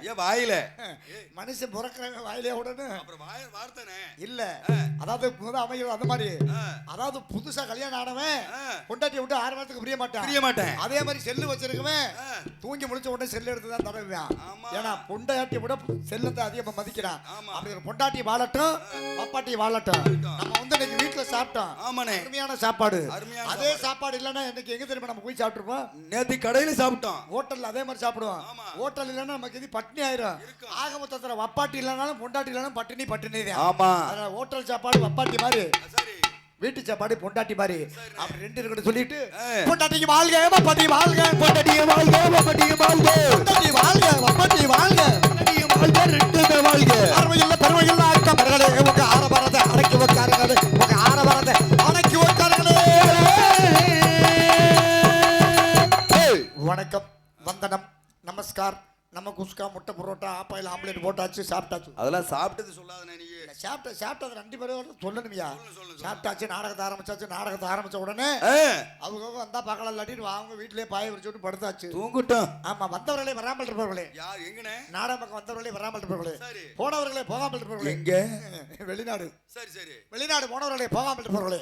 ஏன் வாயில மனுஷன் பிறக்கிறவன் வாயிலே விடணும். அப்புறம் வார்த்தைனே இல்ல அதாவது அமைகிறது அந்த மாதிரி. அதாவது புதுசா கல்யாணம் ஆனவன் பொண்டாட்டி விட்டு 6 மாதத்துக்கு பிரிய மாட்டேன். அதே மாதிரி செல்லு வச்சிருக்கவன் தூங்கி முடிச்ச உடனே செல்லு எடுத்து தான் தடவுவான். ஏன்னா பொண்டாட்டி விட செல்லத்தை அதிகமா மதிக்கிறான். அப்படி ஒரு பொண்டாட்டி வாழட்டும் அப்பாட்டி வாழட்டும். நம்ம வந்து இன்னைக்கு வீட்டுல சாப்பிட்டோம். அருமையான சாப்பாடு. அதே சாப்பாடு இல்லைன்னா இன்னைக்கு எங்க தெரியுமா நம்ம போய் சாப்பிட்டுருப்போம்? நேத்து கடையில சாப்பிட்டோம். ஹோட்டல்ல அதே மாதிரி சாப்பிடுவோம். ஹோட்டல் இல்லைன்னா நமக்கு இது பட்டினி ஆயிரும். ஆக மொத்தத்துல வப்பாட்டி இல்லைனாலும் பொண்டாட்டி இல்லைனாலும் பட்டினி தான். ஆமா, அதனால ஹோட்டல் சாப்பாடு வப்பாட்டி மாதிரி, வீட்டு சாப்பாடு பொண்டாட்டி மாதிரி. அப்படி ரெண்டு இருக்கட்டும் சொல்லிட்டு பொண்டாட்டிக்கு வாழ்க வப்பாட்டி வாழ்க, பொண்டாட்டிக்கு வாழ்க வப்பாட்டி வாழ்க, பொண்டாட்டி வாழ்க வப்பாட்டி வாழ்க, பொண்டாட்டிக்கு வாழ்க ரெண்டுமே வாழ்க. அருமையில்ல பெருமையில்ல அக்கமர்களே உங்க ஆரவாரத்தை அடக்கி வைக்காருங்களே, உங்க ஆரவாரத்தை அடக்கி வைக்காருங்களே. வணக்கம், வந்தனம், நமஸ்கார். நம்ம குஸ்கா முட்டை புரோட்டா ஆப்பாயில் ஆம்லேட் போட்டாச்சு, சாப்பிட்டாச்சு. அதெல்லாம் சாப்பிட்டது சொல்லாத நீ. சாப்பிட்டது 2 பேரும் சொல்லணுமியா. சாப்பிட்டாச்சு, நாடகத்தை ஆரம்பிச்சாச்சு. நாடகத்தை ஆரம்பிச்ச உடனே அவங்க வந்தா பார்க்கலாம், இல்லாட்டி அவங்க வீட்டிலேயே பாய விரிச்சுட்டு படுத்தாச்சு, தூங்கிட்டோம். ஆமா, வந்தவர்களே வராமல் இருப்பவர்களே, நாடக பக்கம் வந்தவர்களே வராமல் இருப்பவர்களே, போனவர்களே போகாமல் இருப்பவர்களே, எங்க வெளிநாடு வெளிநாடு போனவர்களே போகாமல் இருப்பவர்களே,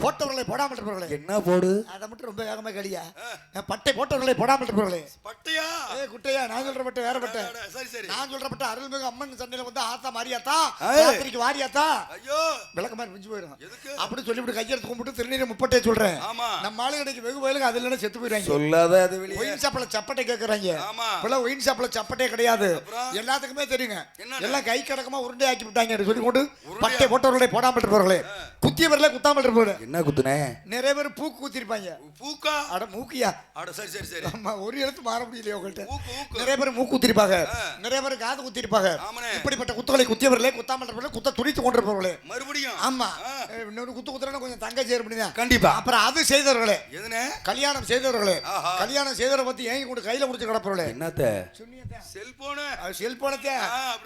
போட்டவர்களே போடாமல் இருப்பவர்களே. என்ன போடு அதை மட்டும் ரொம்ப வேகமா கடியா. பட்டை போட்டவர்களே போடாமல் இருப்பவர்களே. பட்டையா குட்டையா? நான் சொல்ற பட்டை வேற பட்டை. நான் சொல்ற பட்டை அருள்மிகு அம்மன் சண்டையில வந்து ஆத்தா மாரியாத்தா ராத்திரிக்கு வாரியாத்தா விளக்க மாதிரி பிஞ்சு போயிடும். அப்படி சொல்லிவிட்டு கையெடுத்து கும்பிட்டு திருநீரை முப்பட்டே சொல்றேன். நம்ம ஆளு கிடைக்கு வெகு வயலுக்கு அது இல்லைன்னா செத்து போயிடுறாங்க. சொல்லாத ஒயின் ஷாப்ல சப்பட்டை கேட்கறாங்க. இப்பெல்லாம் ஒயின் ஷாப்ல சப்பட்டே கிடையாது, எல்லாத்துக்குமே தெரியுங்க. எல்லாம் கை கடக்கமா உருண்டை ஆக்கி விட்டாங்க. சொல்லி கொண்டு பட்டை போட்டவர்களே போடாமல் இருப்பவர்களே, குத்தியவர்களே குத்தாமல் இருப்பவர்களே. என்ன குத்துனே? நிறைய பேர் பூக்கு குத்திருப்பாங்க. பூக்கா? அட மூக்கியா? அட சரி சரி சரி. ஆமா, ஒரு எழுத்து மாற முடியலையே உங்கள்கிட்ட. நிறைய பேர் மூக்கு குத்திருப்பாங்க, நிறைய பேர் காது குத்திருப்பாங்க. இப்படிப்பட்ட குத்துகளை குத்தியவர்களே குத்தாமல் இருப்பவர்களே, குத்த துடித்து கொண்டிருப்பவர்களே. மறுபடியும் ஆமா, இன்னொரு குத்து குத்துறா கொஞ்சம் தங்க சேருப்படிதான் கண்டிப்பா. அப்புறம் அது செய்தவர்களே, கல்யாணம் செய்தவர்களே, கல்யாணம் செய்தவரை பத்தி ஏங்கி கொண்டு கையில முடிச்சு கிடப்பவர்களே. என்னத்த செல்போனத்தை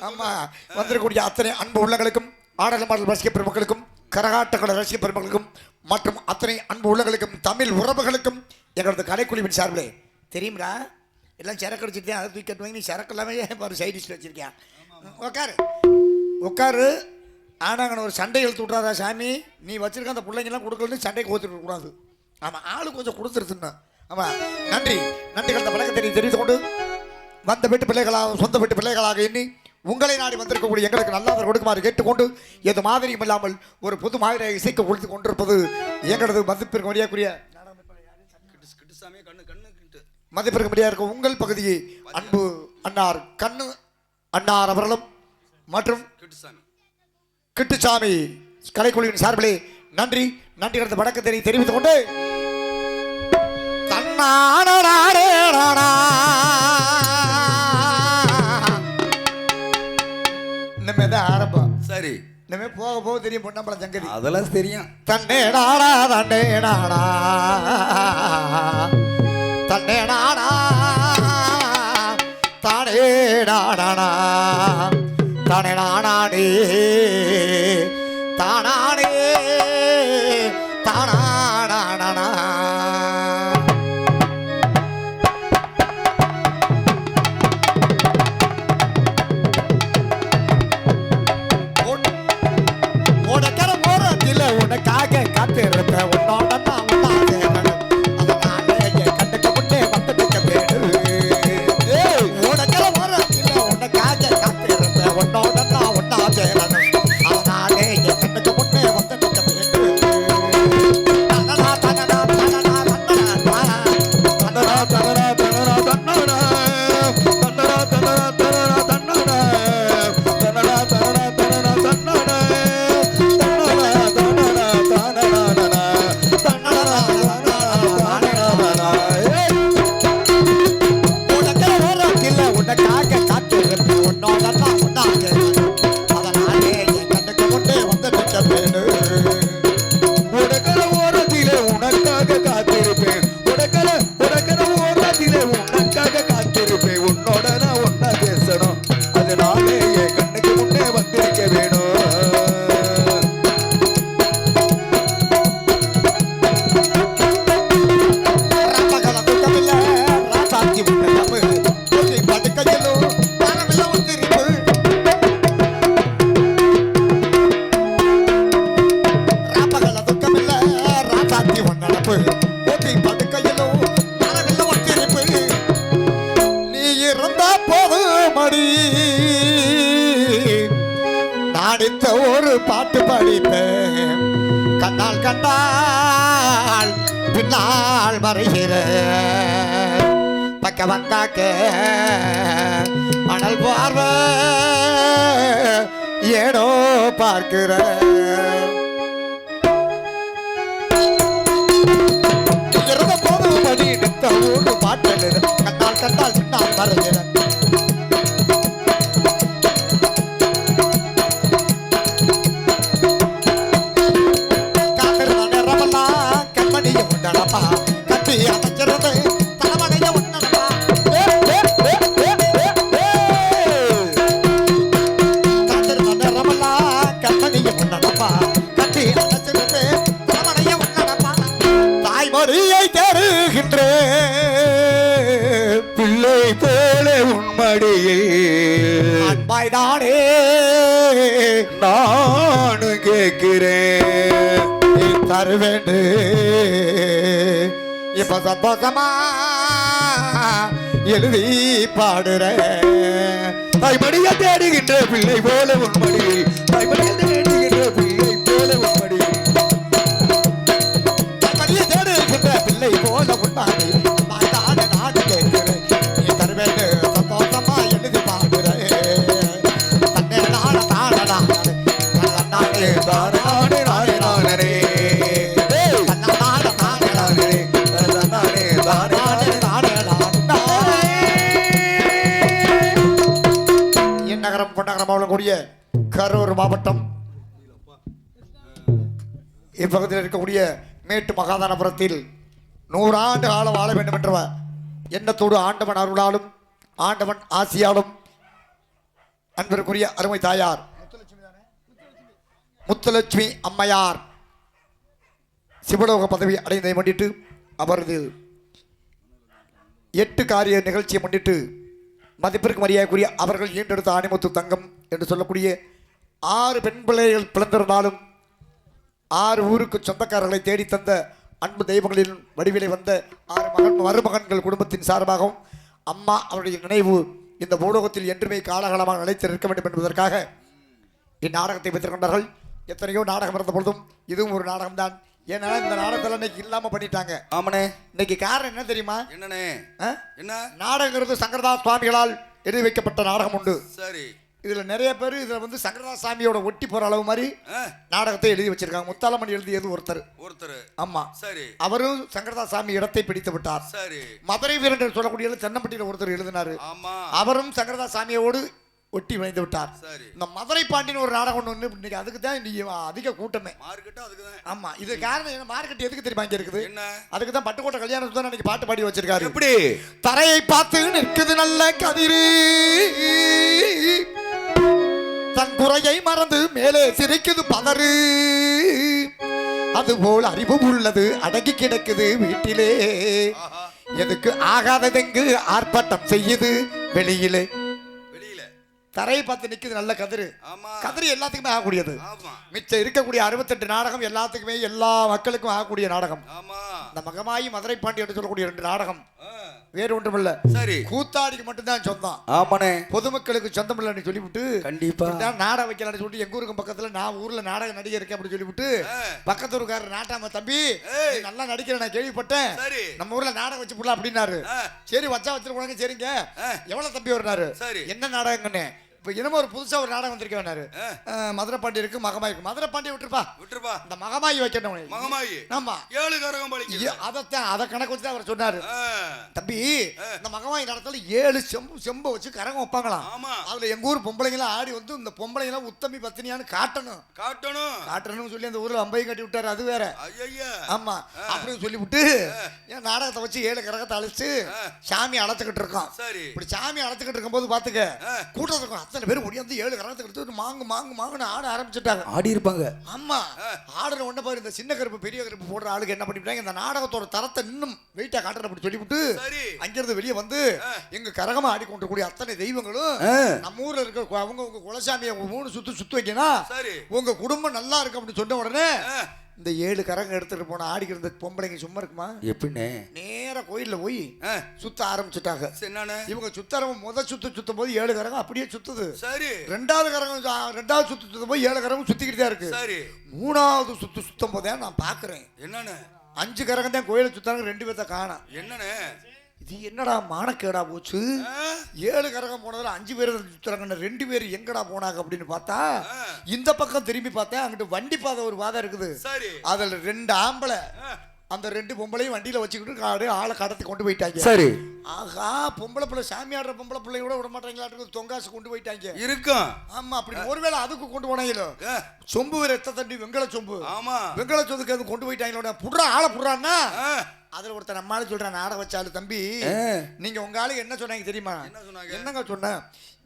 ஆமா வந்திருக்கக்கூடிய அத்தனை அன்பு உள்ளங்களுக்கும், ஆடல் பாடல் ரசிக பெருமக்களுக்கும், கரகாட்டக்கலை ரசிக பெருமக்களுக்கும் மற்றும் அத்தனை அன்பு உள்ளங்களுக்கும், தமிழ் உறவுகளுக்கும் எங்களது கலைக்குழுவின் சார்பிலே தெரியுங்களா, எல்லாம் சரக்கு அடிச்சுட்டு அதை தூக்கி வாங்கி நீ சரக்கு எல்லாமே ஒரு சைட் டிஷ் வச்சிருக்கேன். உட்காரு உட்காரு. ஆனாங்கன்னு ஒரு சண்டை இழுத்து விட்றாதா சாமி, நீ வச்சிருக்க அந்த பிள்ளைங்கெல்லாம் கொடுக்கலன்னு சண்டைக்கு ஓத்துட்டு கூடாது. ஆமாம், ஆளு கொஞ்சம் கொடுத்துருச்சுன்னா. ஆமாம், நன்றி நன்றி. கலந்த வழக்கத்தை தெரிவித்துக் கொண்டு வந்த வீட்டு பிள்ளைகளாக சொந்த வீட்டு பிள்ளைகளாக எண்ணி உங்களை நாடி வந்திருக்கக்கூடிய எங்களுக்கு நல்லாதர் கொடுக்குமாறு கேட்டுக்கொண்டு எது மாதிரியும் இல்லாமல் ஒரு புது மாதிரி இசைக்கு கொடுத்து கொண்டிருப்பது எங்களது மதிப்பிற்கு மரியாதைக்குரிய மதிப்பிற்கு மரியாதை இருக்கும் உங்கள் பகுதியை அன்பு அன்னார் கண்ணு அன்னார் அவர்களும் மற்றும் கிட்டுசாமி கலைக்குழுவின் சார்பிலே நன்றி நன்றி கடந்த வணக்கத்தை தெரிவித்துக் கொண்டு ஆரம்பம். சரி, இனிமே போக போக தெரியும் பொன்னம்பலம் சங்கதி, அதெல்லாம் தெரியும். தன்னே நாடா தன்னே நாடா தன்னே நாடா தானே நாடா தானே நாடானே தானானே தானானா. உனக்காக காத்திருப்ப உன்னோட நான் உன்னாதே அதனால கண்டுக்க முன்னே வந்துட்டு பேரு உனக்கெல்லாம் வர இல்லை. உனக்காக காத்திருப்ப உன்னோட நான் உன்னாதே போதுமடி நாடித்த ஒரு பாட்டு படிப்பேன் கண்ணால் கண்டால் பின்னால் மறைகிற பக்க வந்தாக்க மணல் பார்வை ஏனோ பார்க்கிற இருந்த போதுமடி நித்த ஒரு பாட்டு கண்ணால் கண்டால் பின்னால் மறைகிற கட்டி அமைச்சிருந்து தலைமனைய உண்ணனப்பா கண்மணிய உண்ணனப்பா கட்டி அமைச்சிருந்து தலைமனைய உண்ணனப்பா தாய்மொழியை தருகின்ற பிள்ளை போல உண்மடியில் அன்பாய் நானே நானு கேட்கிறேன் தருவேண்டு இப்ப சந்தோஷமா எழுதி பாடுற தாய்மடிய தேடுகின்ற பிள்ளை போல உண்மடியில் தாய்மடிய தேடுகின்ற பிள்ளை போல உண்மடியில் தாய்மடிய தேடுகின்ற பிள்ளை போல உண்மடியில் நாடு நாடு கேட்கிறேன் நீ தருவேண்டு சந்தோஷமா எழுதி பாடுற தன்னே நாட தாட நாடு நாடு தாடு நாடு நாடே கூடிய கரூர் மாவட்டம் இப்பகுதியில் இருக்கக்கூடிய மேட்டு மகாதானபுரத்தில் 100 ஆண்டு காலம் வாழ வேண்டும் என்ற எண்ணத்தோடு ஆண்டவன் அருளாலும் ஆண்டவன் ஆசியாலும் அன்பிற்குரிய அருமை தாயார் முத்துலட்சுமி அம்மையார் சிவலோக பதவி அடைந்ததை முன்னிட்டு அவரது 8 காரிய நிகழ்ச்சியை முன்னிட்டு மதிப்பிற்கு மரியாதைக்குரிய அவர்கள் ஈண்டெடுத்த ஆணிமுத்து தங்கம் என்று சொல்லக்கூடிய 6 பெண் பிள்ளைகள் பிறந்திருந்தாலும் 6 ஊருக்கு சொந்தக்காரர்களை தேடி தந்த அன்பு தெய்வங்களின் வடிவிலை வந்த 6 மருமகன்கள் குடும்பத்தின் சார்பாகவும் அம்மா அவருடைய நினைவு இந்த பூலோகத்தில் என்றுமே காலகாலமாக நிலைத்து நிற்க வேண்டும் என்பதற்காக இந்நாடகத்தை பெற்றுக்கொண்டார்கள். எத்தனையோ நாடகம் இருந்த பொழுதும் இதுவும் ஒரு நாடகம்தான். ஏன்னா இந்த நாடகத்தில் இன்னைக்கு இல்லாம பண்ணிட்டாங்க. ஆமனே, இன்னைக்கு காரணம் என்ன தெரியுமா? என்னனே என்ன நாடகங்கிறது சங்கரதாஸ் சுவாமிகளால் எழுதி வைக்கப்பட்ட நாடகம் உண்டு. சரி, இதுல நிறைய பேர் இதுல வந்து சங்கரதாஸ் சாமியோட ஒட்டி போற அளவு மாதிரி நாடகத்தை எழுதி வச்சிருக்காங்க. முத்தாலமணி எழுதியது ஒருத்தர். ஆமா, சரி, அவரும் சங்கரதாஸ் சாமி இடத்தை பிடித்து விட்டார். சரி, மதுரை வீரன் சொல்லக்கூடிய தென்னம்பட்டியில ஒருத்தர் எழுதினாரு. அவரும் சங்கரதாஸ் சாமியோடு ஒட்டி வைந்து விட்டார். இந்த மதுரை பாண்டின்னு ஒரு நாடகம் ஒன்று இன்னைக்கு அதுக்கு தான் அதிக கூட்டமே. ஆமா, இது காரணம் என்ன? மார்க்கெட் எதுக்கு தெரியுமா இங்க இருக்குது? அதுக்கு தான் பட்டுக்கோட்டை கல்யாணம் தான் இன்னைக்கு பாட்டு பாடி வச்சிருக்காரு. எப்படி தரையை பார்த்து நிற்குது நல்ல கதிரு, தன் குறையை மறந்து மேலே சிரிக்குது பதறு, அதுபோல் அறிவு உள்ளது அடங்கி கிடக்குது வீட்டிலே, எதுக்கு ஆகாததெங்கு ஆர்ப்பாட்டம் செய்யுது வெளியிலே. தரையை பார்த்து நிக்குது நல்ல கதிரு. கதிரி எல்லாத்துக்குமே ஆகக்கூடியது. மிச்சம் இருக்கக்கூடிய 68 நாடகம் எல்லாத்துக்குமே எல்லா மக்களுக்கும் ஆகக்கூடிய நாடகம். இந்த மகமாயி மதுரை பாண்டி என்று சொல்லக்கூடிய 2 நாடகம் வேறு ஒன்றும் இல்ல. சரி, கூத்தாடிக்கு மட்டும்தான் சொந்தம். ஆமாண்ணே, பொதுமக்களுக்கு சொந்தம் இல்லைன்னு சொல்லிவிட்டு கண்டிப்பா நாடகம் வைக்கலான்னு சொல்லிட்டு எங்க ஊருக்கு பக்கத்துல நான் ஊர்ல நாடக நடிகர் இருக்கேன் அப்படின்னு சொல்லிவிட்டு பக்கத்து ஊருக்காரர் நாட்டாம தம்பி நல்லா நடிக்கிறேன் நான் கேள்விப்பட்டேன், நம்ம ஊர்ல நாடகம் வச்சு போடலாம் அப்படின்னாரு. சரி வச்சா வச்சிருக்கோங்க. சரிங்க, எவ்வளவு தம்பி வர்றாரு? என்ன நாடகங்கன்னு இப்ப என்னமோ ஒரு புதுசா ஒரு நாடகம் வந்திருக்கேன்னாரு. மதுரை பாண்டி இருக்கு, மகமாய் இருக்கு. மதுரை பாண்டி விட்டுருப்பா இந்த மகமாயி வைக்கணும். மகமாயி ஆமா, 7 கரகம் அதைத்தான் அதை கணக்கு வச்சு அவர் சொன்னாரு. தம்பி, இந்த மகமாயி நடத்தல 7 செம்பு வச்சு கரகம் வைப்பாங்களாம். அதுல எங்க ஊர் பொம்பளைங்களாம் ஆடி வந்து இந்த பொம்பளைங்களாம் உத்தமி பத்தினியான்னு காட்டணும் சொல்லி அந்த ஊர்ல அம்பையும் கட்டி விட்டாரு. அது வேற. ஆமா, அப்படின்னு சொல்லி விட்டு ஏன் நாடகத்தை வச்சு 7 கரகத்தை அழைச்சு சாமி அழைச்சுக்கிட்டு இருக்கோம். இப்படி சாமி அழைச்சுக்கிட்டு இருக்கும் போது பாத்துக்க கூட்டத்துக்கு அத்தனை பேர் ஒடியாந்து 7 கரகத்தை எடுத்து மாங்கு மாங்கு மாங்குன்னு ஆட ஆரம்பிச்சுட்டாங்க. ஆடி இருப்பாங்க. ஆமா, ஆடுற ஒண்ணு பாரு இந்த சின்ன கருப்பு பெரிய கருப்பு போடுற ஆளுக்கு என்ன பண்ணிவிட்டாங்க, இந்த நாடகத்தோட தரத்தை இன்னும் வெயிட்டா காட்டுற அப்படி சொல்லிவிட்டு அங்கிருந்து வெளியே வந்து எங்க கரகமா ஆடிக்கொண்டிருக்கூடிய அத்தனை தெய்வங்களும் நம்ம ஊர்ல இருக்க அவங்க உங்க குலசாமியை 3 சுத்து வைக்கணும், உங்க குடும்பம் நல்லா இருக்கு அப்படின்னு சொன்ன உடனே இந்த 7 கரகம் எடுத்துட்டு போன ஆடிக்கிற இந்த பொம்பளைங்க சும்மா இருக்குமா? எப்படின்னு நேரா கோயில்ல போய் சுத்த ஆரம்பிச்சுட்டாங்க. என்னன்னு இவங்க சுத்தரம் சுத்தும் போது 7 கரகம் அப்படியே சுத்துது. சரி. ரெண்டாவது சுத்தும் போது 7 கரகம் சுத்திக்கிட்டு தான் இருக்கு. சரி. 3வது சுத்தும் போதே நான் பாக்குறேன் என்னன்னு 5 கரகம் தான் கோயில சுத்தாங்க, 2 பேர்த்த காணோம். என்னன்னு இது என்னடா மானக்கேடா போச்சு? 7 கரகம் போனதுல 5 பேர் சுத்துறாங்க, 2 பேர் எங்கடா போனாங்க அப்படின்னு பார்த்தா இந்த பக்கம் திரும்பி பார்த்தேன், அங்கிட்டு வண்டி பாதை ஒரு பாதை இருக்குது. அதுல 2 ஆம்பளை அந்த 2 பொம்பளையும் வண்டியில வச்சுக்கிட்டு ஆளை கடத்தி கொண்டு போயிட்டாங்க. சரி. ஆகா, பொம்பளை பிள்ளை சாமி ஆடுற பொம்பளை பிள்ளை கூட விட மாட்டாங்களா, தொங்காசு கொண்டு போயிட்டாங்க இருக்கும். ஆமா, அப்படி ஒருவேளை அதுக்கு கொண்டு போனாங்களோ, சொம்பு ரத்த தண்டி வெங்கல சொம்பு. ஆமா, வெங்கல சொம்புக்கு அது கொண்டு போயிட்டாங்களோட புடுறா ஆளை புடுறான்னா அதுல ஒருத்தர் நம்மளால சொல்றான், நாட வச்சாலும் தம்பி நீங்க உங்க ஆளுக்கு என்ன சொன்னாங்க தெரியுமா? என்னங்க சொன்ன,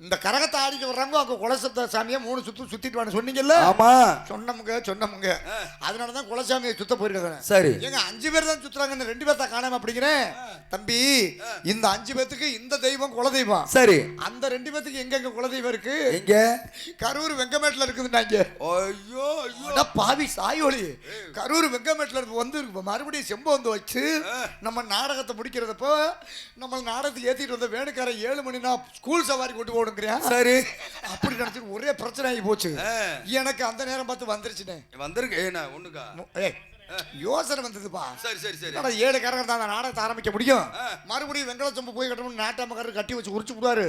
இந்த கரகத்தை ஆடிட்டு வர்றாங்க அவங்க குலசத்த சாமியை 3 சுத்திட்டு வாங்க சொன்னீங்கல்ல. ஆமா, சொன்னமுங்க. அதனாலதான் குலசாமியை சுத்த போயிருக்காங்க. சரி. எங்க 5 பேர் தான் சுத்துறாங்க, 2 பேர்த்த காணாம அப்படிங்கிறேன். தம்பி, இந்த 5 பேத்துக்கு இந்த தெய்வம் குலதெய்வம். சரி. அந்த 2 பேத்துக்கு எங்க குலதெய்வம் இருக்கு? எங்க? கரூர் வெங்கமேட்ல இருக்குதுன்னாங்க. ஐயோ ஐயோ பாவி சாயோலி, கரூர் வெங்கமேட்ல வந்து மறுபடியும் செம்ப வந்து வச்சு நம்ம நாடகத்தை முடிக்கிறதப்போ நம்ம நாடகத்துக்கு ஏத்திட்டு வந்த வேணுக்கார 7 மணினா ஸ்கூல் சவாரி கொண்டு போடுங்கிறேன். சரி. அப்படி நினைச்சு ஒரே பிரச்சனை ஆகி போச்சு எனக்கு. அந்த நேரம் பார்த்து வந்துருச்சுனே வந்திருக்கு ஒண்ணுக்கா யோசனை வந்ததுப்பா. சரி சரி சரி. 7 கரகம் தான் நாடகத்தை ஆரம்பிக்க முடியும். மறுபடியும் வெங்கல சொம்பு போய் கட்டணும், நாட்டாமக்காரர் கட்டி வச்சு உரிச்சு விடுவாரு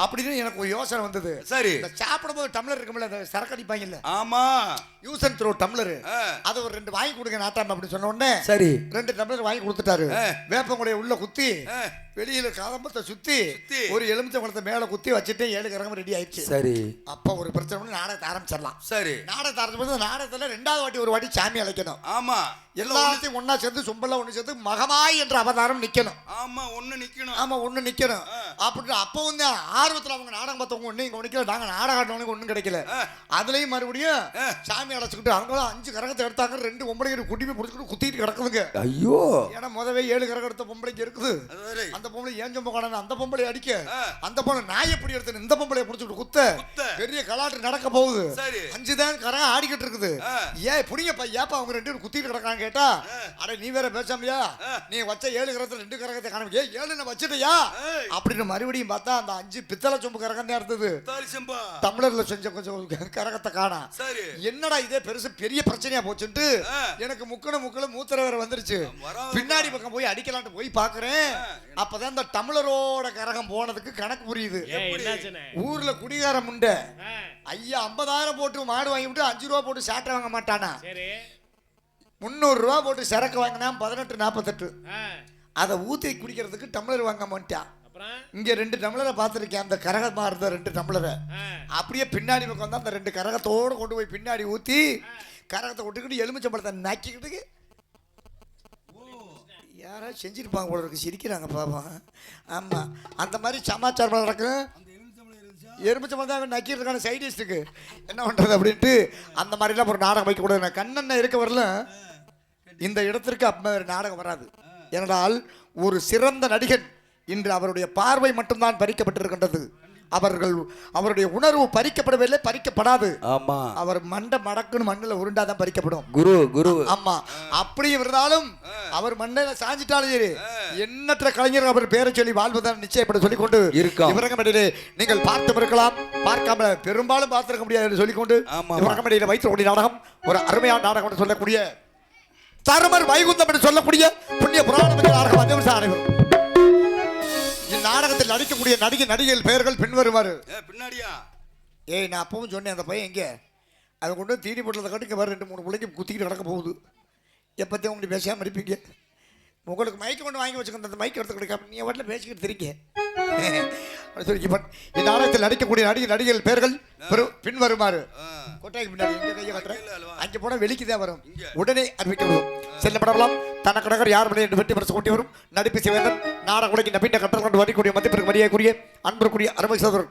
அப்படின்னு எனக்கு ஒரு யோசனை வந்தது. சரி. சாப்பிடும் போது டம்ளர் இருக்கும்ல, சரக்கு அடிப்பாங்கல்ல. ஆமா, யூஸ் அண்ட் த்ரோ டம்ளர், அதை ஒரு 2 வாங்கி கொடுங்க நாட்டாம அப்படின்னு சொன்ன உடனே சரி 2 டம்ளர் வாங்கி கொடுத்துட்டாரு. வேப்பங்குடைய உள்ள குத்தி வெளியில காதம்பத்தை சுத்தி ஒரு எலுமிச்சை பழத்தை மேல குத்தி வச்சுட்டு 7 கரகம் ரெடி ஆயிடுச்சு. சரி. அப்ப ஒரு பிரச்சனை, நாடகத்தை ஆரம்பிச்சிடலாம். சரி. நாடகத்தை ஆரம்பிச்சு நாடகத்துல 2வது வாட்டி ஒரு வாட்டி சாமி அழைக்கணும். ஆமா, எல்லாத்தையும் ஒன்னா சேர்ந்து சொம்பெல்லாம் ஒண்ணு சேர்ந்து மகமாய் என்ற அவதாரம் நிக்கணும். ஆமா, ஒண்ணு நிக்கணும். ஆமா, ஒண்ணு நிக்கணும். அப்படி அப்ப வந்து ஆர்வத்துல அவங்க நாடகம் பார்த்தவங்க ஒண்ணு இங்க நிக்கல, நாங்க நாடகம் ஆட்டவனுக்கு ஒண்ணும் கிடைக்கல. அதுலயும் மறுபடியும் சாமி அழைச்சுக்கிட்டு அவங்களும் 5 கரகத்தை எடுத்தாங்க, 2 பொம்பளைங்க குடிமை பிடிச்சிக்கிட்டு குத்திட்டு கிடக்குதுங்க. ஐயோ, ஏன்னா முதவே 7 கரகம் எடுத்த பொம்பளைக்கு இருக்குது. அந்த பொம்பளை ஏன் சொம்ப காண அந்த பொம்பளை அடிக்க, அந்த பொண்ணு நாய் எப்படி எடுத்து இந்த பொம்பளையை பிடிச்சிட்டு குத்த பெரிய கலாட்டு நடக்க போகுது. 5 தான் கரகம் ஆடிக்கிட்டு இருக்குது. ஏன் புடிங்கப்பா, ஏப்பா அவங்க 2 பேரும் குத்திட்டு கிடக்காங்க கேட்டா, அட நீ வேற பேசாமையா, நீ வச்ச 7 கரகத்துல 2 கரகத்தை காண, 7 வச்சுட்டியா அப்படின்னு மறுபடியும் பார்த்தா அந்த 5 பித்தளை சொம்பு கரகம் தான் இருந்தது. தமிழர்ல செஞ்ச கொஞ்சம் கரகத்தை காணா. என்னடா இதே பெருசு பெரிய பிரச்சனையா போச்சுட்டு எனக்கு முக்கல மூத்திர வேற வந்துருச்சு. பின்னாடி பக்கம் போய் அடிக்கலான்ட்டு போய் பாக்குறேன். அப்பதான் இந்த தமிழரோட கரகம் போனதுக்கு கணக்கு புரியுது. ஊர்ல குடிகாரம் உண்டு ஐயா 50,000 போட்டு மாடு வாங்கி விட்டு 5 ரூபா போட்டு சாட்டை வாங்க மாட்டானா, 300 ரூபா போட்டு சரக்கு வாங்கினா 18.48. அதை ஊத்தி குடிக்கிறதுக்கு டம்ளர் வாங்க மாட்டான். இங்க 2 டம்ளரை பார்த்துருக்கேன், அந்த கரகமா இருந்த 2 டம்ளரை அப்படியே பின்னாடி பக்கம் வந்து அந்த 2 கரகத்தோடு கொண்டு போய் பின்னாடி ஊத்தி கரகத்தை விட்டுக்கிட்டு எலுமிச்சம்பழத்தை நக்கிக்கிட்டு யாராவது செஞ்சிருப்பாங்க போல இருக்கு, சிரிக்கிறாங்க பாப்பா. ஆமா, அந்த மாதிரி சமாச்சாரம் நடக்கும். எலுமிச்சம்பழம் தான் நக்கிறதுக்கான சைடிஸ்டுக்கு என்ன பண்றது அப்படின்ட்டு அந்த மாதிரிலாம் ஒரு நாடகம் வைக்க கூடாது. கண்ணெண்ண இருக்க வரல இந்த இடத்திற்கு அப்ப நாடகம் வராது. ஏனென்றால் ஒரு சிறந்த நடிகன் இன்று அவருடைய பார்வை மட்டும்தான் பறிக்கப்பட்டிருக்கின்றது. அவருடைய உணர்வு பறிக்கப்படவில்லை, பறிக்கப்படாது. ஆமா, அவர் மண்டை மடக்குன்னு மண்ணில் உருண்டாதான் பறிக்கப்படும். குரு ஆமா, அப்படி இருந்தாலும் அவர் மண்ணில சாஞ்சிட்டாலே எண்ணற்ற கலைஞர்கள் அவர் பேரை சொல்லி வாழ்வதான் நிச்சயப்பட சொல்லிக்கொண்டு இவரங்கமடியிலே நீங்கள் பார்த்து இருக்கலாம், பார்க்காம பெரும்பாலும் பார்த்திருக்க முடியாது என்று சொல்லிக்கொண்டு இவரங்கமடியில வைத்திருக்கூடிய நாடகம் ஒரு அருமையான நாடகம் என்று சொல்லக்கூடிய தருமர் வைகுந்தம் என்று சொல்லக்கூடிய புண்ணிய புராண நாடகம். அனைவரும் நாடகத்தில் நடிக்கக்கூடிய நடிகைகள் பெயர்கள் பின்வருமாறு. பின்னாடியா நான் அப்பவும் சொன்னேன், அந்த பையன் எங்கே அதை கொண்டு தீனி போட்டதை கட்டுங்க வர 2-3 பிள்ளைக்கு குத்திக்கிட்டு நடக்க போகுது. எப்போத்தையும் உங்களுக்கு பேசாமல் இருப்பீங்க, உங்களுக்கு மைக்கு கொண்டு வாங்கி வச்சுக்கோங்க, அந்த மைக் எடுத்து கிடைக்காம நீ வீட்டில் பேசிக்கிட்டு தெரியுங்க. இந்நாடகத்தில் நடிக்கக்கூடிய நடிகைகள் பெயர்கள் பின்வருமாறு. கொட்டாய்க்கு பின்னாடி எங்க கையை கட்டுறேன், அங்கே போனால் வெளிக்குதான் வரும், உடனே அறிவிக்கப்படும். செல்லப்படலாம் தனக்கடகர் யார் மணி என்று வெட்டி பரிசு கூட்டி வரும் நடிப்பு சிவேந்தன் நாடக உலகின் நவீன கட்டல் கொண்டு வரக்கூடிய மதிப்பிற்கு மரியாதைக்குரிய அன்புக்குரிய அருமை சகோதரர்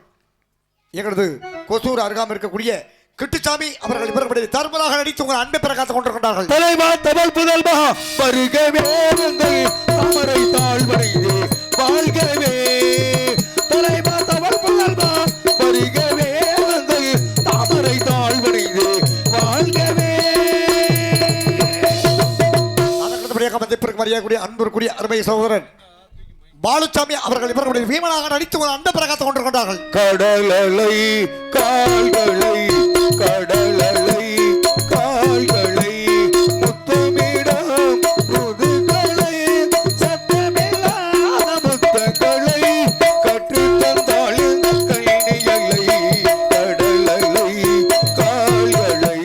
எங்களது கொசூர் அருகாமல் இருக்கக்கூடிய கிட்டுச்சாமி அவர்கள் இவர்களுடைய தர்மராக நடித்து உங்கள் அன்பை பெற காத்துக் கொண்டிருக்கின்றார்கள். தலைவா தமிழ் புதல்வா வருகவே தாமரை தாழ்வரையே வாழ்கவே, தலைவா தமிழ் புதல்வா வருகவே தாமரை தாழ்வரையே வாழ்கவே. மரியாதைக்குரிய அன்புக்குரிய அருமை சகோதரன் பாலுசாமி அவர்கள் இவர்களுடைய வீமனாக நடித்து ஒரு அண்ட பிரகாசம் கொண்டு கொண்டார்கள். கடலலை கால்களை கடலலை கால்களை முத்தமிடம் முதுகலை சத்தமில்லாத முத்தங்களை கற்று தந்தாள் கைனியலை கடலலை கால்களை.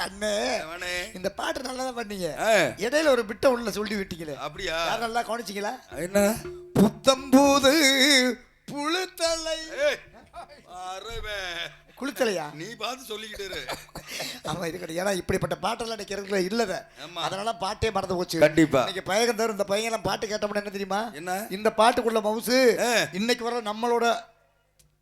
அண்ணே அவனே. இந்த பாட்டு நல்லா தான் பண்ணீங்க. இடையில ஒரு பிட்ட உள்ள சொல்லி விட்டீங்களே, அப்படியா? யார் நல்லா கவனிச்சீங்களா? என்ன புத்தம்பூது புழுத்தலை அரவே குளித்தலையா? நீ பார்த்து சொல்லிக்கிட்டு இரு. ஆமா இருக்கட்டும். ஏன்னா இப்படிப்பட்ட பாட்டெல்லாம் இன்னைக்கு இருக்கிற இல்லத, ஆமா. அதனால பாட்டே மறந்து போச்சு. கண்டிப்பா. இன்னைக்கு பையன் தரும் இந்த பையன் எல்லாம் பாட்டு கேட்டோம்னா என்ன தெரியுமா? என்ன? இந்த பாட்டுக்குள்ள மவுசு இன்னைக்கு வர நம்மளோட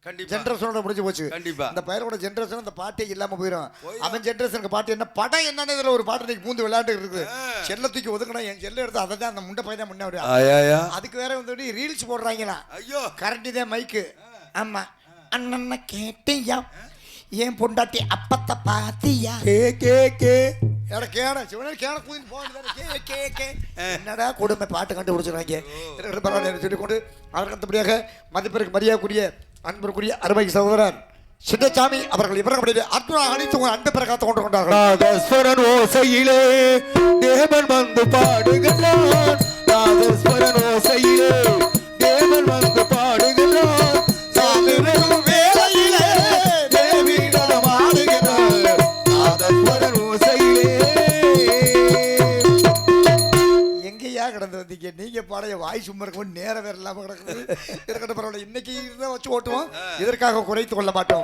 கண்டிப்பா ஜெனரேஷனோட முடிஞ்சு போச்சு. கண்டிப்பா. இந்த பையனோட ஜெனரேஷன் இந்த பாட்டே இல்லாம போயிடும். அவன் ஜெனரேஷனுக்கு பாட்டு என்ன படம் என்னன்னு இதுல ஒரு பாட்டு இன்னைக்கு பூந்து விளையாண்டு இருக்குது. செல்ல தூக்கி ஒதுக்கணும், என் செல்ல எடுத்து அதை தான் அந்த முண்டை பையன் தான் முன்னாடி. அதுக்கு வேற வந்து ரீல்ஸ் போடுறாங்களா? ஐயோ கரண்டி தான் மைக்கு. ஆமா அண்ணன் கேட்டியா ஏன் பொண்டாட்டி அப்பத்த பாத்தியா? என்னடா கொடுமை பாட்டு கண்டுபிடிச்சிருக்காங்க. சொல்லிக் கொண்டு அதற்கு அடுத்தபடியாக மதிப்பிற்கு மரியாதைக்குரிய அன்பிற்குரிய அருமை சகோதரர் சின்னசாமி அவர்கள் இவர்களுடைய அற்புத அனைத்து அன்பு பிரகாத்து கொண்டு கொண்டார்கள். ஓசையிலே தேவன் வந்து பாடுகிறான். நாதஸ்வரன் ஓசையிலே தேவன் வந்து பாடுகிறான். வேளையிலே தேவி நடமாடுகிறார். நாதஸ்வரன் ஓசையிலே. எங்கேயா கிடந்து வந்தீங்க நீங்க? பாடைய வாய் சும்மா இருக்கும், நேரம் வேற இல்லாம கிடக்குது. இருக்கட்டும் பரவாயில்ல, இன்னைக்கு இதை வச்சு ஓட்டுவோம், இதற்காக குறைத்து கொள்ள மாட்டோம்.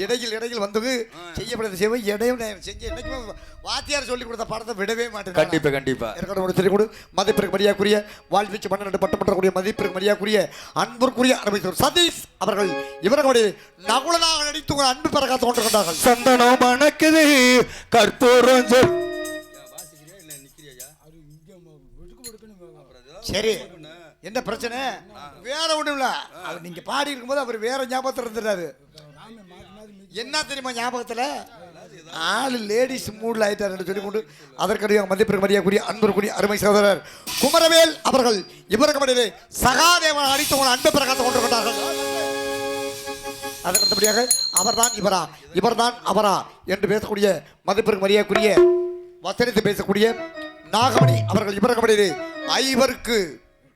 இடையில் வந்து செய்யப்படுறது செய்வோம். இடையும் செஞ்சு என்னைக்குமே வாத்தியார் சொல்லி கொடுத்த பாடத்தை விடவே மாட்டேன். கண்டிப்பா கண்டிப்பா. இருக்கட்டும் சொல்லி கொடு. மதிப்பிற்கு மரியாதைக்குரிய வாழ்வீச்சு 12 பட்டமன்றக்கூடிய மதிப்பிற்கு மரியாதைக்குரிய அன்பிற்குரிய அருமைத்தோர் சதீஷ் அவர்கள் இவர்களுடைய நகுலனாக நடித்து ஒரு அன்பு பிரகாத்து கொண்டு கொண்டார்கள். சந்தனம் மணக்குது கற்பூரம் சரி, என்ன பிரச்சனை? வேற ஒண்ணும் இல்ல, அவர் நீங்க பாடி இருக்கும்போது அவர் வேற ஞாபகத்துல இருந்துட்டாரு. என்ன தெரியுமா ஞாபகத்துல? ஆளு லேடிஸ் மூட்ல ஆயிட்டாரு சொல்லி கொண்டு அதற்கடைய மதிப்பிற்கு மரியாதைக்குரிய அன்புக்குரிய அருமை சகோதரர் குமரவேல் அவர்கள் இவருக்கு சகாதேவன் அடித்து ஒரு அன்பு பிரகாசம் கொண்டு கொண்டார்கள். அதற்கடுத்தபடியாக அவர்தான் இவரா இவர்தான் அவரா என்று பேசக்கூடிய மதிப்பிற்கு மரியாதைக்குரிய வசனித்து பேசக்கூடிய நாகமணி அவர்கள் இவருக்கு ஐவருக்கு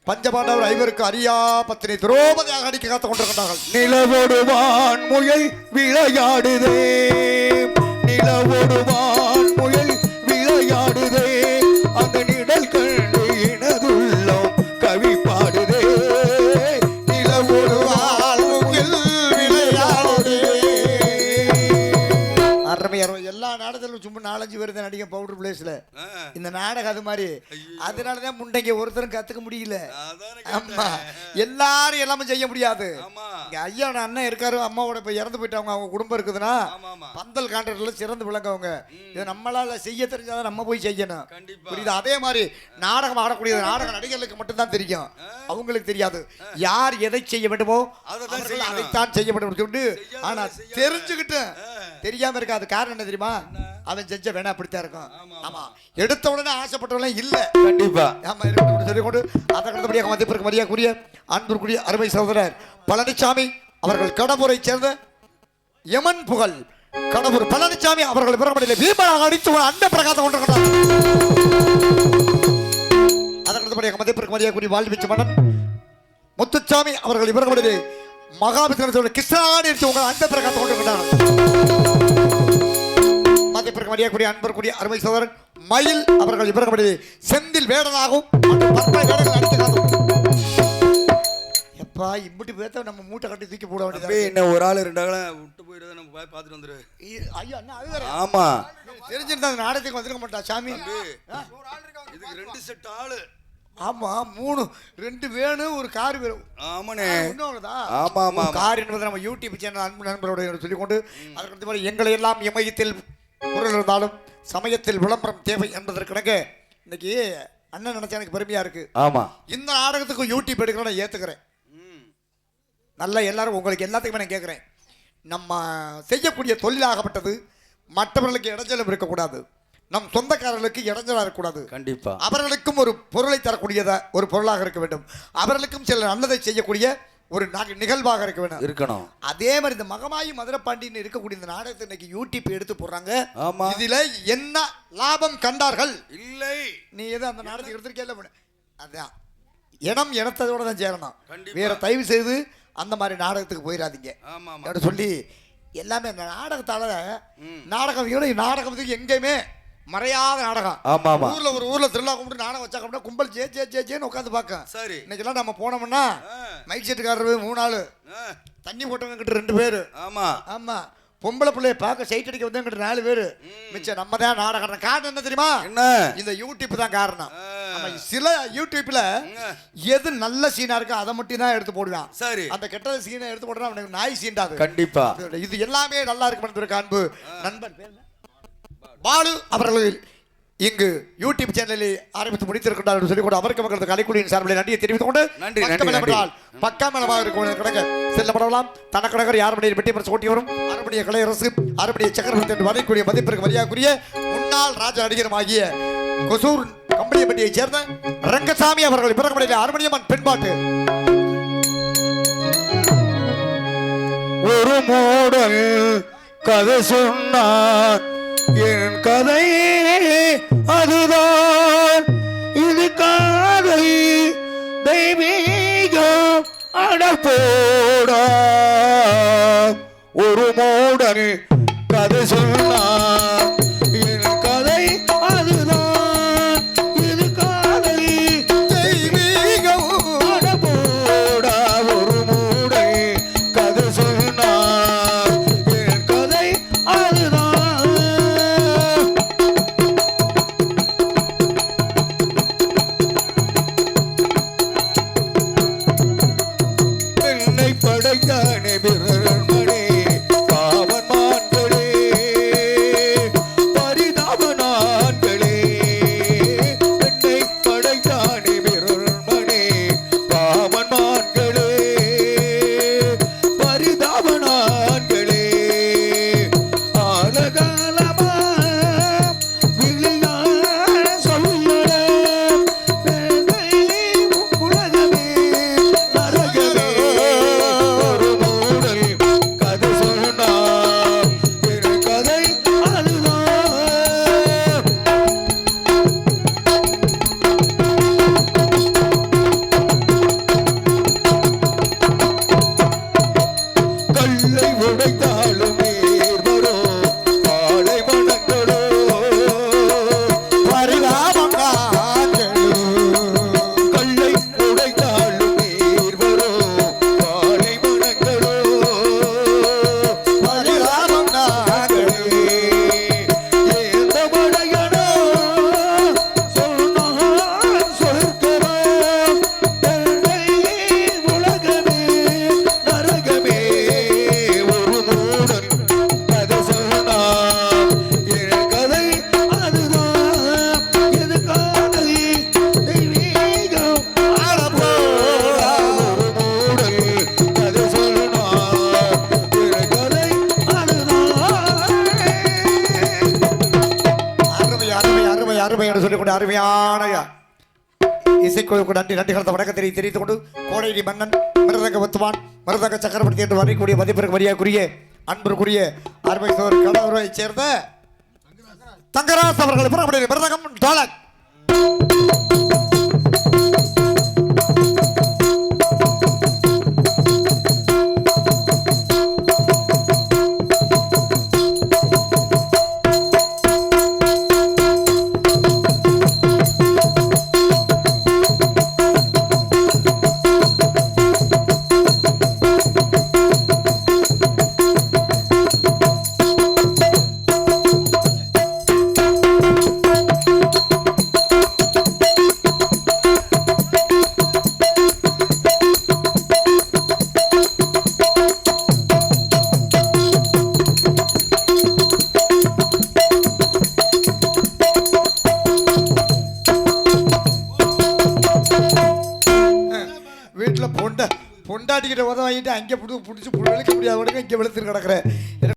பஞ்சபாண்டவர் ஐவருக்கு அரியா பத்தினி திரௌபதியாக அடிக்க காத்துக் கொண்டிருக்கிறார்கள். நிலவோடுவான் முயல் விளையாடுதே, நிலவோடுவான் முயல் விளையாடுதே, அந்த நிழல் கண்டு இனதுள்ளம் கவி பாடுதே. நிலவோடுவான் முயல் விளையாடுதே. அருமை அருமை. எல்லா நாடகத்திலும் சும்மா 4-5 பேர் தான் நடிக்க பவுடர் பிளேஸ்ல. இந்த நாடகம் அது மாதிரி. அதனாலதான் முண்டைங்க ஒருத்தரும் கத்துக்க முடியல. ஆமா, எல்லாரும் எல்லாமே செய்ய முடியாது. ஐயா அண்ணன் இருக்காரு, அம்மாவோட இப்ப இறந்து போயிட்டாங்க, அவங்க குடும்பம் இருக்குதுன்னா பந்தல் கான்ட்ராக்ட்ல சிறந்து விளங்கவங்க. இதை நம்மளால செய்ய தெரிஞ்சாதான் நம்ம போய் செய்யணும். புரியுது? அதே மாதிரி நாடகம் ஆடக்கூடிய நாடக நடிகர்களுக்கு மட்டும்தான் தெரியும், அவங்களுக்கு தெரியாது. யார் எதை செய்ய வேண்டுமோ அதைத்தான் செய்ய வேண்டும் சொல்லிட்டு. ஆனா தெரிஞ்சுக்கிட்டு தெரியாம இருக்காது. காரணம் என்ன தெரியுமா? அவன் செஞ்ச வேணா அப்படித்தான் இருக்கும். ஆமா, எடுத்த உடனே ஆசைப்பட்டவங்க இல்ல. கண்டிப்பா. ஆமா இருக்கட்டும் சொல்லிக் கொண்டு அதற்கடுத்தபடியாக மதிப்பிற்கு மரியாதைக்குரிய அன்புக்குரிய அருமை சகோதரர் பழனிசாமி அவர்கள் கடம்பூரை சேர்ந்த யமன் புகழ் கடம்பூர் பழனிசாமி அவர்கள் பிறகு வீரமாக அடித்து அண்ட பிரகாசம் கொண்டிருக்கிறார். அதற்கடுத்தபடியாக மதிப்பிற்கு மரியாதைக்குரிய வாழ்வீச்சு மன்னன் முத்துச்சாமி அவர்கள் இவர்களுடைய மகாபிஷேகம் கிருஷ்ணாடி அடித்து உங்கள் அண்ட பிரகாசம் கொண்டிருக்கிறார். மதிப்பிற்கு மரியாதைக்குரிய அன்புக்குரிய அருமை சகோதரன் மயில் அவர்கள் இவர்களுடைய செந்தில் வேடனாகவும் எப்பா இம்புட்டு பேத்த நம்ம மூட்டை கட்டி தூக்கி போட வேண்டியது. என்ன ஒரு ஆள் 2 ஆள விட்டு போயிடுறத நம்ம போய் பார்த்துட்டு வந்துரு. ஐயோ அண்ணா அது வேற. ஆமா, தெரிஞ்சிருந்தா அந்த நாடகத்துக்கு வந்திருக்க மாட்டா சாமி. இதுக்கு 2 செட் ஆளு. ஆமா, 2 வேணும், ஒரு கார் வேணும். ஆமாண்ணே. ஆமா ஆமா, கார் என்பது நம்ம யூடியூப் சேனல் அன்பு நண்பரோட சொல்லிக்கொண்டு அதற்கு மாதிரி எங்களை எல்லாம் இமயத்தில் பொருள் இருந்தாலும் சமயத்தில் விளம்பரம் தேவை என்பதற்கிணங்க இன்னைக்கு அண்ணன் நினைச்சா எனக்கு பெருமையா இருக்கு. ஆமா, இந்த நாடகத்துக்கு யூடியூப் எடுக்கிறோம் நான் ஏத்துக்கிறேன். நல்லா எல்லாரும் உங்களுக்கு எல்லாத்துக்குமே நான் கேட்குறேன், நம்ம செய்யக்கூடிய தொழிலாகப்பட்டது மற்றவர்களுக்கு இடைஞ்சலும் இருக்கக்கூடாது. நம் சொந்தக்காரர்களுக்கு இடைஞ்சலா இருக்கக்கூடாது. கண்டிப்பா. அவர்களுக்கும் ஒரு பொருளை தரக்கூடியதா ஒரு பொருளாக இருக்க வேண்டும். அவர்களுக்கும் சில நல்லதை செய்யக்கூடிய ஒரு நிகழ்வாக இருக்க வேண்டும் இருக்கணும். அதே மாதிரி இந்த மகமாயி மதுரப்பாண்டின்னு இருக்கக்கூடிய இந்த நாடகத்தை இன்னைக்கு யூடியூப் எடுத்து போடுறாங்க. ஆமா. இதுல என்ன லாபம் கண்டார்கள்? இல்லை. நீ எது அந்த நாடகத்தை எடுத்துருக்கே? அதான் இனம் இனத்தோட தான் சேரணும். கண்டிப்பா. வேற தயவு செய்து அந்த மாதிரி நாடகத்துக்கு போயிடாதீங்க ஆமா ஆமா அப்படி சொல்லி எல்லாமே இந்த நாடகத்தால நாடகம் எங்கேயுமே மறையாத நாடகம். ஆமா ஆமா. ஊர்ல திருவிழா கும்பிட்டு நாடகம் வச்சாக்க கும்பல் ஜேன்னு உட்காந்து பார்க்க. சரி. இன்னைக்கெல்லாம் நம்ம போனோம்னா மைக் செட்டுக்காரரு 3 ஆளு, தண்ணி போட்டவங்க கிட்ட 2 பேரு, ஆமா ஆமா பொம்பளை பிள்ளைய பார்க்க சைட் அடிக்க வந்தவங்க கிட்ட 4 பேரு, மிச்சம் நம்ம தான் நாடகம். காரணம் என்ன தெரியுமா? என்ன? இந்த யூடியூப் தான் காரணம். சில யூடியூப்ல எது நல்ல சீனா இருக்கோ அதை மட்டும் தான் எடுத்து போடுவான். சரி. அந்த கெட்ட சீனை எடுத்து போடுறா அவனுக்கு நாய் சீண்டாது. கண்டிப்பா. இது எல்லாமே நல்லா இருக்கு. அன்பு நண்பன் பாலு அவர்கள் இங்கு யூடியூப் சேனலை ஆரம்பித்து முடித்திருக்கிறார் என்று சொல்லிக் கொண்டு அவருக்கு மக்கள் கலைக்குடியின் சார்பில் நன்றியை தெரிவித்துக் கொண்டு பக்கமேளமாக இருக்கும் கிடக்க செல்லப்படலாம். தனக்கடகர் யாருடைய வெட்டி பரிசு ஓட்டி வரும் அறுபடிய கலையரசு அறுபடிய சக்கரவர்த்தி என்று வரக்கூடிய மதிப்பிற்கு மரியாதைக்குரிய முன்னாள் ராஜ நடிகருமாகிய கொசூர் கம்பளியப்பட்டியைச் சேர்ந்த ரங்கசாமி அவர்கள் பிறகு அருமணியம்மன் பெண்பாட்டு. ஒரு மூடல் கதை சொன்னான், என் கதை அதுதான், இது காதல் தெய்வீகம் அடப்போடா. ஒரு மூடல் கதை சொன்னான், என் கதை அதுதான், இது காதல் தெய்வீகம் அடப்போடா. ஒரு மூடல் கதை சொன்னான், என் கதை அதுதான். பெண்ணை படைத்தானே பிரமணே, பாவன் மான்களே, பரிதாபன் ஆண்களே. பெண்ணை படைத்தானே பிரமணே, பாவன் மான்களே, பரிதாபன் ஆண்களே. ஆலகாலமா விழியாட சொல்லலாம், உலகமே நரகமே. ஒரு மூடல் கதை சொன்னான், என் கதை அதுதான். கல்லை உடைத்தாலும் நீர் வரும், பாலை மணங்களோ கல்லை உடைத்தாலும் நீர் வரும், பாலை மணங்களோ ஏந்த மழையனோ சொன்னான் சொர்க்கமா, உலகமே நரகமே. ஒரு மூடல் கதை சொன்னான், என் கதை அதுதான், இது காதல் தெய்வீகம் அடப்போடா. ஒரு மூடல் கதை சொன்னான், என் கதை அதுதான். அருமை அருமை அருமை அருமை என்று சொல்லிக்கொண்டு அருமையான இசைக்குழுக்கு நன்றி கலந்த வணக்கத்தை தெரிவித்துக் கொண்டு கோடைடி மன்னன் மிருதங்க வத்துவான் மிருதங்க சக்கரவர்த்தி என்று வரக்கூடிய மதிப்பிற்கு மரியாதைக்குரிய அன்பிற்குரிய அருமை சோர் கடவுரைச் சேர்ந்த தங்கராஜ் அவர்கள் பிறகு மிருதகம் டாலக். வீட்டில் பொண்டாட்டிக்கிட்ட உதவ வாங்கிட்டு அங்கே பிடிச்சி விழுக்க முடியாத இங்கே வெளுத்து கிடக்குறேன்.